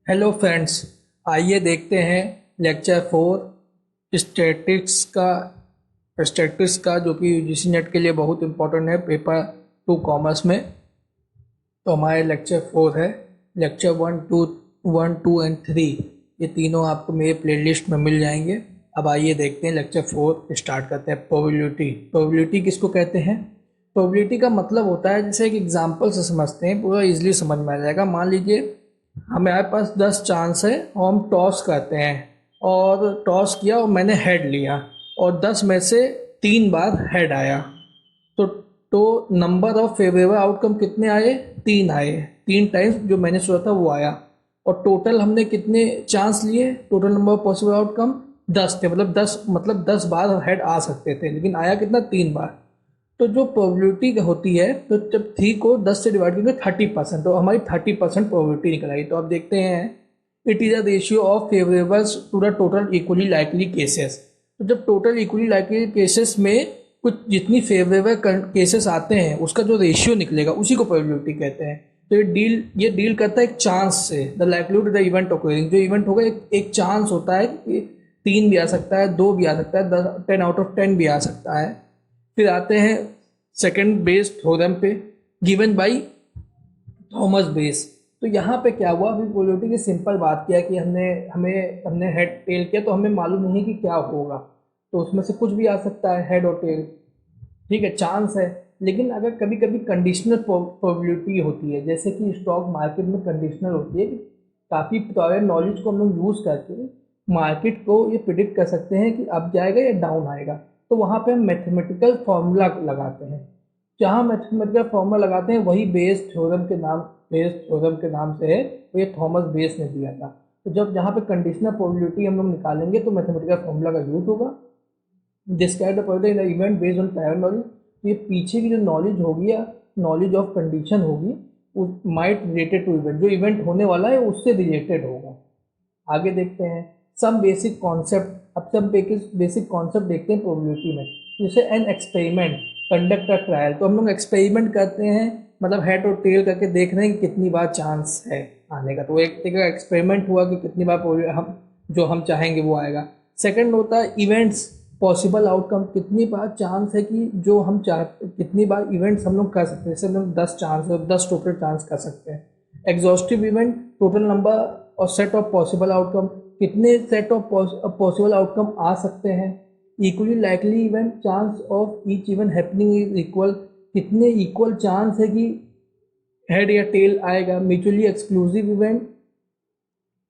Hello friends, आइए देखते हैं लेक्चर 4 स्टैटिस्टिक्स का जो कि यूजीसी नेट के लिए बहुत इंपॉर्टेंट है पेपर 2 कॉमर्स में। तो हमारे लेक्चर 4 है। लेक्चर 1, 2 एंड 3 ये तीनों आपको मेरे प्लेलिस्ट में मिल जाएंगे। अब आइए देखते हैं लेक्चर 4 स्टार्ट करते हैं। प्रोबेबिलिटी किसको कहते हैं? प्रोबेबिलिटी का मतलब होता है, जैसे एक एग्जांपल से समझते हैं, पूरा इजीली समझ में आ जाएगा। मान लीजिए हमारे पास 10 चांस है और हम टॉस करते हैं और टॉस किया और मैंने हेड लिया और 10 में से 3 बार हेड आया। तो तो नंबर ऑफ फेवरेबल आउटकम कितने आए? 3 आए। 3 टाइम्स जो मैंने सोचा था वो आया। और टोटल हमने कितने चांस लिए? Total number of possible outcome 10 थे। मतलब 10 बार हेड आ सकते थे, लेकिन आया कितना? 3 बार। तो जो प्रोबेबिलिटी होती है, तो जब 3 को 10 से डिवाइड करेंगे 30%, तो हमारी 30% प्रोबेबिलिटी निकल आई। तो आप देखते हैं it is a ratio of favourables to the total equally likely cases. तो जब टोटल इक्वली लाइकली केसेस में कुछ जितनी फेवरेबल केसेस आते हैं उसका जो रेशियो निकलेगा उसी को प्रोबेबिलिटी कहते हैं। तो ये डील करता है एक चांस से, the likelihood the event occurring. जो इवेंट होगा एक चांस होता है कि 3 भी आ सकता है, 2 भी आ सकता है, 10 आउट ऑफ 10 भी आ सकता है। फिर आते हैं सेकंड बेस थ्योरम पे, गिवन बाय थॉमस बेस। तो यहाँ पे क्या हुआ? अभी प्रोबेबिलिटी की सिंपल बात किया कि हमने हेड टेल किया, तो हमें मालूम नहीं है कि क्या होगा। तो उसमें से कुछ भी आ सकता है, हेड और टेल। ठीक है, चांस है। लेकिन अगर कभी कभी कंडीशनल प्रोबेबिलिटी होती है, जैसे कि स्टॉक मार्केट में कंडीशनल होती है कि काफ़ी प्रायर नॉलेज को हम लोग यूज़ करके मार्केट को ये प्रिडिक्ट कर सकते हैं कि अप जाएगा या डाउन आएगा। तो वहाँ पे हम मैथमेटिकल फार्मूला लगाते हैं। जहाँ मैथमेटिकल फार्मूला लगाते हैं वही बेस थ्योरम के नाम से है। वो ये थॉमस बेस ने दिया था। तो जब जहाँ पे कंडीशनल प्रोबेबिलिटी हम लोग निकालेंगे तो मैथमेटिकल फार्मूला का यूज़ होगा। Describe the probability in the event based on prior knowledge. तो ये पीछे की जो नॉलेज होगी या नॉलेज ऑफ कंडीशन होगी, माइट रिलेटेड टू इवेंट, जो इवेंट होने वाला है उससे रिलेटेड होगा। आगे देखते हैं सम बेसिक कॉन्सेप्ट। अब सब बेसिक कॉन्सेप्ट देखते हैं प्रोबेबिलिटी में। जैसे an experiment conduct a trial. तो हम लोग एक्सपेरिमेंट करते हैं, मतलब हेड और टेल करके देख रहे हैं कि कितनी बार चांस है आने का। तो एक एक्सपेरिमेंट हुआ कि कितनी बार हम चाहेंगे वो आएगा। सेकंड होता है इवेंट्स पॉसिबल आउटकम। कितनी बार चांस है कि जो हम कितनी बार इवेंट्स हम लोग कर सकते हैं। जैसे हम लोग 10 चांस है, 10 टोटल चांस कर सकते हैं। एग्जॉस्टिव इवेंट टोटल नंबर और सेट ऑफ पॉसिबल आउटकम। कितने सेट ऑफ पॉसिबल आउटकम आ सकते हैं। Equally likely event chance of each event happening is equal. कितने इक्वल चांस है कि हेड या टेल आएगा। Mutually exclusive event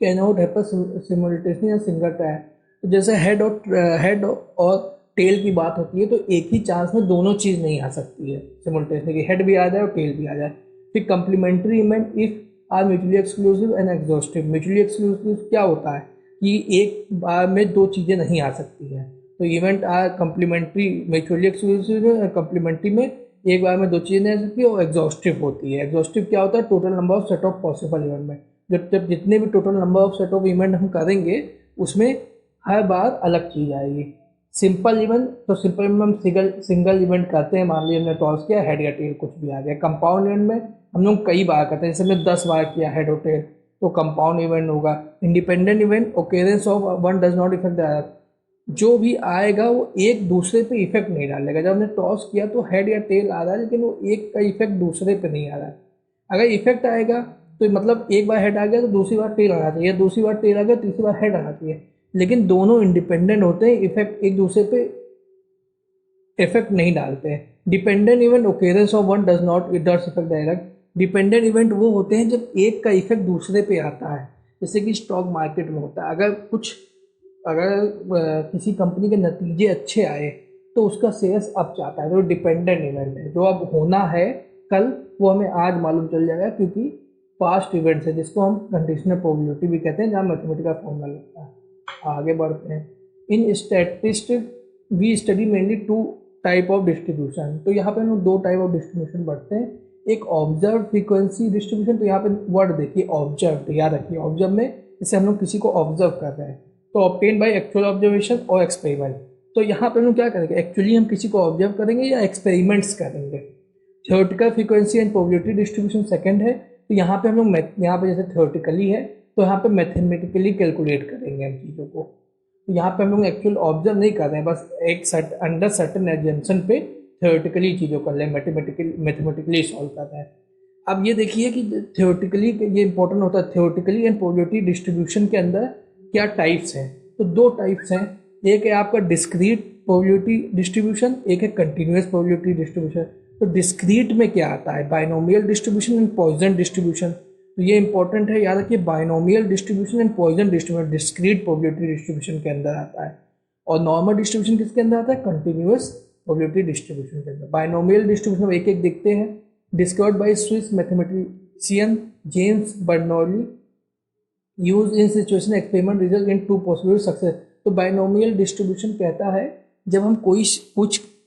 can not happen simultaneously या सिंगल टाइम। तो जैसे हेड और टेल की बात होती है, तो एक ही चांस में दोनों चीज़ नहीं आ सकती है सिमुलेटेनियसली, हेड भी आ जाए और टेल भी आ जाए। फिर complementary event if are mutually exclusive and exhaustive. Mutually exclusive क्या होता है कि एक बार में दो चीज़ें नहीं आ सकती हैं। तो event are complementary, mutually exclusive complementary में एक बार में दो चीज़ें नहीं आ सकती। और एग्जॉस्टिव होती है। एग्जॉस्टिव क्या होता है? Total number of set of possible event में जब जितने भी total number of set of event हम करेंगे उसमें हर बार अलग चीज़ आएगी। सिंपल इवेंट, तो सिंपल इवेंट में हम सिंगल इवेंट करते हैं। मान लीजिए हमने टॉस किया, हेड या टेल कुछ भी आ गया। कंपाउंड इवेंट में हम लोग कई बार करते हैं, जैसे हमने 10 बार किया हेड और टेल, तो कंपाउंड इवेंट होगा। Independent event occurrence of one does not effect the other. जो भी आएगा वो एक दूसरे पे इफेक्ट नहीं डालेगा। जब हमने टॉस किया तो हेड या टेल आ रहा है, लेकिन वो एक का इफेक्ट दूसरे पे नहीं आ रहा है। अगर इफेक्ट आएगा तो मतलब एक बार हेड आ गया तो दूसरी बार टेल आना चाहिए, दूसरी बार टेल आ गया तीसरी बार हेड आना चाहिए। लेकिन दोनों इंडिपेंडेंट होते हैं, इफेक्ट एक दूसरे पे इफेक्ट नहीं डालते हैं। Dependent event occurrence of one does not it does effect direct. Dependent event वो होते हैं जब एक का इफेक्ट दूसरे पे आता है, जैसे कि स्टॉक मार्केट में होता है। अगर किसी कंपनी के नतीजे अच्छे आए तो उसका शेयर्स अप जाता है, तो डिपेंडेंट इवेंट है। जो अब होना है कल वो हमें आज मालूम चल जाएगा, क्योंकि पास्ट इवेंट्स है, जिसको हम कंडीशनल प्रोबेबिलिटी भी कहते हैं, जहाँ मैथमेटिकल फॉर्मूला लगता है। आगे बढ़ते हैं। In statistics we study mainly 2 type of distribution. तो यहाँ पे हम 2 टाइप ऑफ डिस्ट्रीब्यूशन पढ़ते हैं। एक ऑब्जर्व फ्रीक्वेंसी डिस्ट्रीब्यूशन। तो यहाँ पे वर्ड देखिए ऑब्जर्व, याद रखिए ऑब्जर्व में जैसे हम लोग किसी को ऑब्जर्व कर रहे हैं, तो ऑब्टेन बाय एक्चुअल ऑब्जर्वेशन और एक्सपेरिमेंट। तो यहाँ पे हम क्या करेंगे? एक्चुअली हम किसी को ऑब्जर्व करेंगे या एक्सपेरिमेंट्स करेंगे। Theoretical frequency and probability distribution second है। तो यहाँ पे हम लोग यहाँ पे जैसे थ्योरेटिकली है तो यहाँ पे मैथमेटिकली कैलकुलेट करेंगे हम चीज़ों को। तो यहाँ पे हम लोग एक्चुअल ऑब्जर्व नहीं कर रहे हैं, बस एक अंडर सर्टन एजम्पशन पे थ्योरेटिकली चीज़ों कर रहे हैं, मैथमेटिकली सॉल्व कर रहे हैं। अब ये देखिए कि थ्योरेटिकली ये इंपॉर्टेंट होता है, थ्योरेटिकली एंड प्रोबेबिलिटी डिस्ट्रीब्यूशन के अंदर क्या टाइप्स हैं। तो दो टाइप्स हैं, एक है आपका डिस्क्रीट प्रोबेबिलिटी डिस्ट्रीब्यूशन, एक है कंटिन्यूअस प्रोबेबिलिटी डिस्ट्रीब्यूशन। तो डिस्क्रीट में क्या आता है, binomial distribution and Poisson distribution. तो ये इंपॉर्टेंट है, याद रखिए, binomial distribution and Poisson distribution discrete probability distribution के अंदर आता है। और नॉर्मल डिस्ट्रीब्यूशन किसके अंदर आता है, कंटिन्यूअस प्रोबेबिलिटी डिस्ट्रीब्यूशन के अंदर। बाइनोमियल डिस्ट्रीब्यूशन एक एक देखते हैं। Discovered by Swiss mathematician James Bernoulli, use in situation experiment result in two possible success. तो बाइनोमियल डिस्ट्रीब्यूशन कहता है जब हम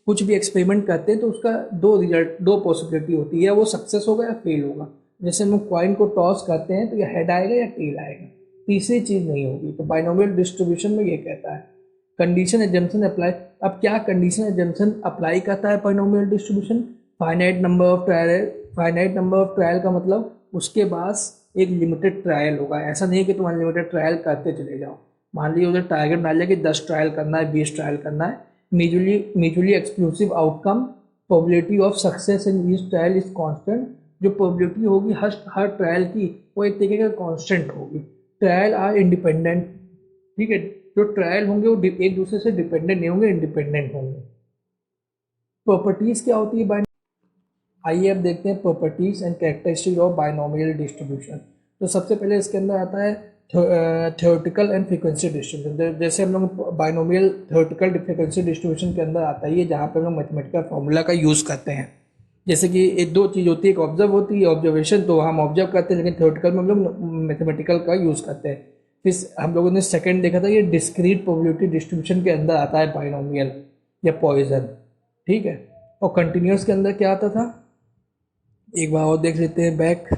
कुछ भी एक्सपेरिमेंट करते हैं तो उसका दो पॉसिबिलिटी होती है, वो सक्सेस होगा या फेल होगा। जैसे हम कॉइन को टॉस करते हैं तो या हेड आएगा या टेल आएगा, तीसरी चीज़ नहीं होगी। तो बाइनोमियल डिस्ट्रीब्यूशन में ये कहता है। Condition assumption apply. अब क्या कंडीशन एजम्पशन अप्लाई करता है binomial distribution, finite number of trial. Finite number of trial का मतलब उसके पास एक लिमिटेड ट्रायल होगा। ऐसा नहीं कि तुम अनलिमिटेड ट्रायल करते चले जाओ। मान लीजिए उधर टारगेट डाल लिया कि 10 ट्रायल करना है, 20 ट्रायल करना है। Mutually exclusive outcome, probability of success in each trial is constant. जो प्रोबेबिलिटी होगी हर ट्रायल की वो एक तरीके का कांस्टेंट होगी। ट्रायल आर इंडिपेंडेंट, ठीक है, जो ट्रायल होंगे वो एक दूसरे से डिपेंडेंट नहीं होंगे, इंडिपेंडेंट होंगे। प्रॉपर्टीज क्या होती है आइए अब देखते हैं properties and characteristic of binomial distribution. तो सबसे पहले इसके अंदर आता है थ्योरेटिकल एंड फ्रीक्वेंसी डिस्ट्रीब्यूशन। जैसे हम लोग बाइनोमियल थ्योरेटिकल फ्रीक्वेंसी डिस्ट्रीब्यूशन के अंदर आता है ये, जहाँ पे हम लोग मैथमेटिकल फॉर्मूला का यूज़ करते हैं। जैसे कि एक दो चीज़ होती है, एक ऑब्जर्व होती है, ऑब्जर्वेशन तो हम ऑब्जर्व करते हैं, लेकिन थ्योरेटिकल में हम लोग मैथमेटिकल का यूज़ करते हैं। फिर हम लोगों ने सेकंड देखा था, ये डिस्क्रीट प्रोबेबिलिटी डिस्ट्रीब्यूशन के अंदर आता है बाइनोमियल या पॉइसन, ठीक है। और कंटिन्यूस के अंदर क्या आता था, एक बार और देख लेते हैं बैक।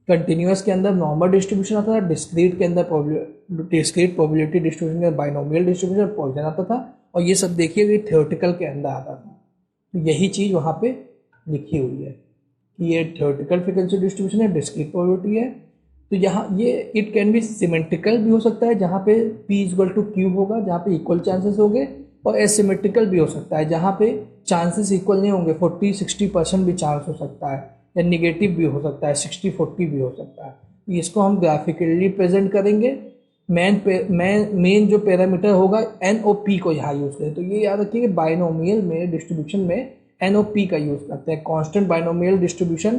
कंटिन्यूस के अंदर नॉर्मल डिस्ट्रीब्यूशन आता था, डिस्क्रीट के अंदर डिस्क्रीट प्रोबेबिलिटी डिस्ट्रीब्यूशन के बाइनोमियल डिस्ट्रीब्यूशन पॉइसन आता था। और ये सब देखिए कि थ्योरेटिकल के अंदर आता था। तो यही चीज़ वहाँ पे लिखी हुई है कि ये थ्योरेटिकल फ्रीक्वेंसी डिस्ट्रीब्यूशन है, डिस्क्रीट प्रोबेबिलिटी है। तो यहाँ ये इट कैन बी सिमेट्रिकल भी हो सकता है, जहाँ पे P इक्वल टू क्यू होगा, जहाँ पे इक्वल चांसेस होंगे, और एसिमेट्रिकल भी हो सकता है, जहाँ पे चांसेस इक्वल नहीं होंगे, 40-60% भी चांस हो सकता है, या निगेटिव भी हो सकता है, 60-40 भी हो सकता है। इसको हम ग्राफिकली प्रेजेंट करेंगे। मेन जो पैरामीटर होगा NOP को यहाँ यूज़ करें। तो ये याद रखिए कि बाइनोमियल में डिस्ट्रीब्यूशन में NOP का यूज़ करते हैं, कांस्टेंट बाइनोमियल डिस्ट्रीब्यूशन।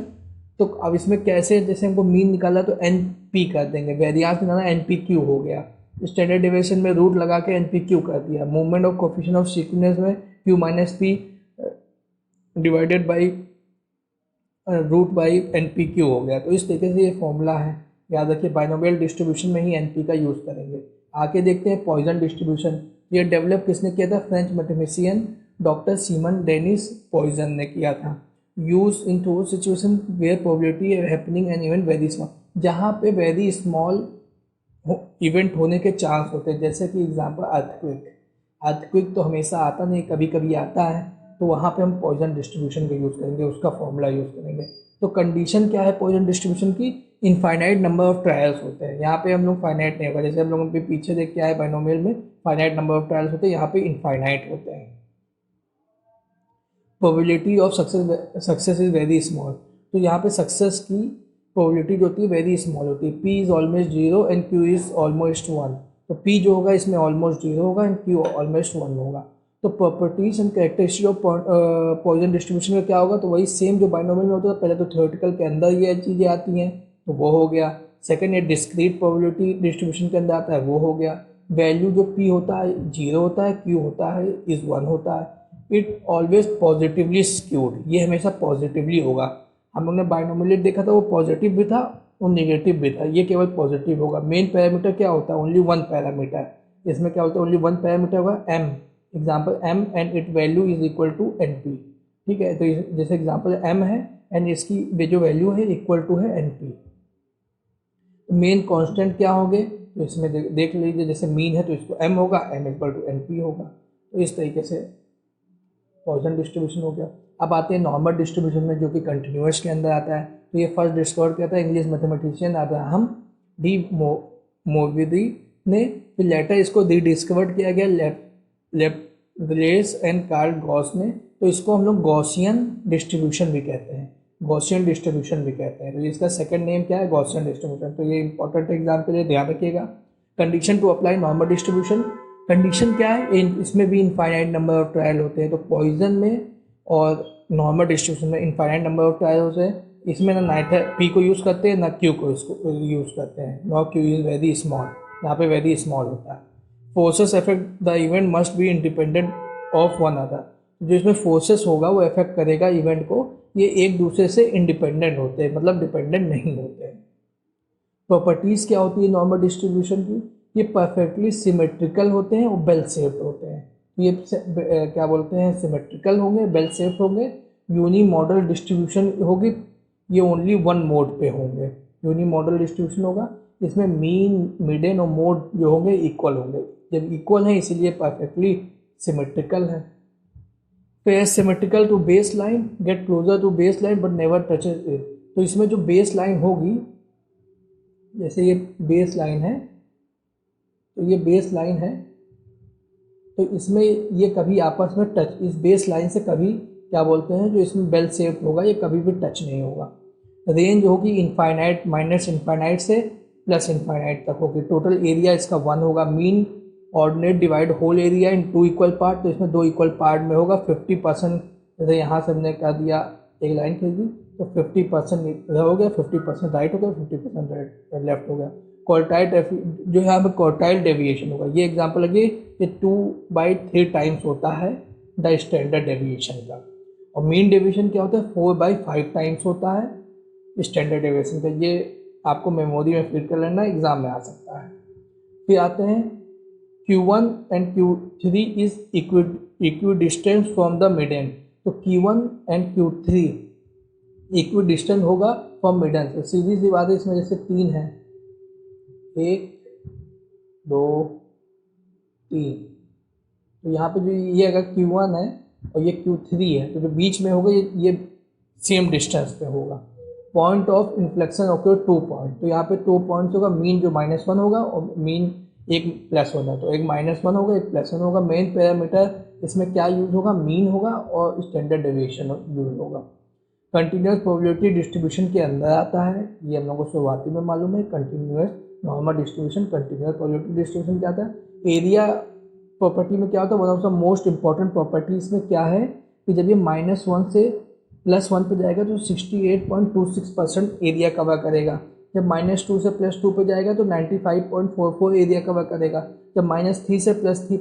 तो अब इसमें कैसे, जैसे हमको मीन निकाला तो NP कर देंगे, वेरियांस निकालना NPQ हो गया, स्टैंडर्ड डेविएशन में रूट लगा के NPQ कर दिया, movement of coefficient of sequence में Q minus P divided by root by NPQ हो गया। तो इस तरीके से ये फॉर्मूला है, याद रखिए। बाइनोमियल डिस्ट्रीब्यूशन में ही NP का यूज़ करेंगे। आगे देखते हैं पॉइसन डिस्ट्रीब्यूशन। ये डेवलप किसने किया था, French mathematician doctor Simeon Denis Poisson ने किया था। Use in to situation where probability happening an event very small, जहाँ पे वेरी स्मॉल इवेंट होने के चांस होते हैं। जैसे कि एग्जांपल अर्थक्वेक तो हमेशा आता नहीं, कभी कभी आता है, तो वहाँ पे हम पॉइसन डिस्ट्रीब्यूशन का यूज़ करेंगे, उसका फॉर्मूला यूज़ करेंगे। तो कंडीशन क्या है पॉइसन डिस्ट्रीब्यूशन की, इनफाइनाइट नंबर ऑफ ट्रायल्स होते हैं। यहाँ पे हम लोग फाइनाइट नहीं होगा, जैसे हम लोग पे पीछे देख के आए बाइनोमियल में फाइनाइट नंबर ऑफ ट्रायल्स होते हैं, यहाँ पे इनफाइनाइट होते हैं। Probability of success is very small. तो यहाँ पे सक्सेस की प्रोबेबिलिटी जो होती है वेरी स्मॉल होती है। P is almost 0 and Q is almost 1। तो P जो होगा इसमें ऑलमोस्ट 0 होगा एंड Q ऑलमोस्ट 1 होगा। तो properties and characteristic of Poisson distribution में क्या होगा, तो वही सेम जो बाइनोमियल में होता है। पहले तो थ्योरेटिकल के अंदर ये चीज़ें आती हैं, तो वो हो गया। सेकंड, ये डिस्क्रीट प्रोबेबिलिटी डिस्ट्रीब्यूशन के अंदर आता है, वो हो गया। वैल्यू जो P होता है 0 होता है, Q होता है इज 1 होता है। इट ऑलवेज पॉजिटिवली स्क्यूड, ये हमेशा पॉजिटिवली होगा। हम लोग ने बाइनोमियल देखा था, वो पॉजिटिव भी था और नेगेटिव भी था, ये केवल पॉजिटिव होगा। मेन पैरामीटर क्या होता है, ओनली वन पैरामीटर। इसमें क्या होता है, ओनली वन पैरामीटर होगा m, example m and it value is equal to NP, ठीक है। तो जैसे एग्जाम्पल m है एंड इसकी जो वैल्यू है इक्वल टू है NP। मेन कांस्टेंट क्या होंगे, तो इसमें देख लीजिए, जैसे मीन है तो इसको m होगा, m इक्वल टू NP होगा। तो इस तरीके से पॉइसन डिस्ट्रीब्यूशन हो गया। अब आते हैं नॉर्मल डिस्ट्रीब्यूशन में, जो कि कंटिन्यूअस के अंदर आता है। तो ये फर्स्ट डिस्कवर किया था इंग्लिश मैथमेटिशियन अब्राहम डी मोविदी ने, फिर लेटर इसको डिस्कवर्ड किया गया लेप्लेस एंड कार्ल गॉस ने। तो इसको हम लोग गॉसियन डिस्ट्रीब्यूशन भी कहते हैं, गॉसियन डिस्ट्रीब्यूशन भी कहते हैं। तो इसका सेकंड नेम क्या है, गॉसियन डिस्ट्रीब्यूशन। तो ये इंपॉर्टेंट एग्जाम के लिए ध्यान रखिएगा। Condition to apply normal distribution, condition क्या है, इसमें भी इनफाइनाइट नंबर ऑफ ट्रायल होते हैं। तो पॉइजन में और नॉर्मल डिस्ट्रीब्यूशन में इनफाइनाइट नंबर ऑफ ट्रायल होते हैं। इसमें ना नाइथर पी को यूज़ करते हैं ना क्यू को इसको यूज़ करते हैं। नॉ क्यू इज़ वेरी स्मॉल, यहाँ पे वेरी स्मॉल होता है। Forces affect the event must be independent of one other, जो इसमें फोर्सेस होगा वो अफेक्ट करेगा इवेंट को, ये एक दूसरे से इंडिपेंडेंट होते हैं, मतलब डिपेंडेंट नहीं होते हैं। प्रॉपर्टीज़ क्या होती है नॉर्मल डिस्ट्रीब्यूशन की, ये परफेक्टली सिमेट्रिकल होते हैं और बेल शेप्ड होते हैं। ये क्या बोलते हैं, सिमेट्रिकल होंगे, बेल शेप्ड होंगे। यूनी मॉडल डिस्ट्रीब्यूशन होगी, ये ओनली वन मोड पे होंगे। यूनी मॉडल डिस्ट्रीब्यूशन होगा, इसमें मीन मिडेन और मोड जो होंगे इक्वल होंगे। जब इक्वल है इसीलिए परफेक्टली सिमेट्रिकल है। फिर symmetrical to base line, get closer to base line but never touches it. तो इसमें जो बेस लाइन होगी, जैसे ये बेस लाइन है, तो ये बेस लाइन है, तो इसमें ये कभी आपस में टच, इस बेस लाइन से कभी क्या बोलते हैं, जो इसमें बेल शेप होगा ये कभी भी टच नहीं होगा। रेंज होगी इनफाइनाइट माइनस इनफाइनाइट से प्लस इनफाइनाइट तक होगी। टोटल एरिया इसका 1 होगा। Mean ordinate divide whole area in 2 equal part, तो इसमें 2 इक्वल पार्ट में होगा। 50%, जैसे यहाँ से हमने क्या दिया, एक लाइन खींच दी, तो 50% इधर हो गया, 50% राइट हो गया, 50% लेफ्ट हो गया। क्वार्टाइल जो यहाँ पे क्वार्टाइल डेविएशन होगा, ये एग्जाम्पल लगे कि 2/3 टाइम्स होता है द स्टैंडर्ड डेविएशन का। और मीन डेविएशन क्या होता है, 4/5 टाइम्स होता है स्टैंडर्ड डेविएशन का। ये आपको मेमोरी में फिट कर लेना, एग्जाम में आ सकता है। फिर आते हैं Q1 and Q3 is equidistant from the median. तो Q1 एंड Q3 इक्विडिस्टेंट होगा फ्रॉम मिडन से। सीधी सी बात है, इसमें जैसे 3 है, 1 2 3, तो यहाँ पे जो ये अगर Q1 है और ये Q3 है, तो जो बीच में होगा ये सेम डिस्टेंस पे होगा। Point of inflection okay 2 point, तो यहाँ पे 2 पॉइंट्स होगा। मीन जो -1 होगा और मीन एक +1 है, तो एक -1 होगा, एक +1 होगा। मेन पैरामीटर इसमें क्या यूज होगा, मीन होगा और स्टैंडर्ड डेविएशन यूज होगा। कंटिन्यूस प्रोबेबिलिटी डिस्ट्रीब्यूशन के अंदर आता है, ये हम लोगों को शुरुआती में मालूम है। Continuous normal distribution, continuous probability distribution क्या आता है। एरिया प्रॉपर्टी में क्या होता है, one of the most important property इसमें क्या है कि जब ये -1 से +1 पे जाएगा तो 68.26% एरिया कवर करेगा। जब -2 से +2 पे जाएगा तो 95.44 एरिया कवर करेगा। जब -3 से +3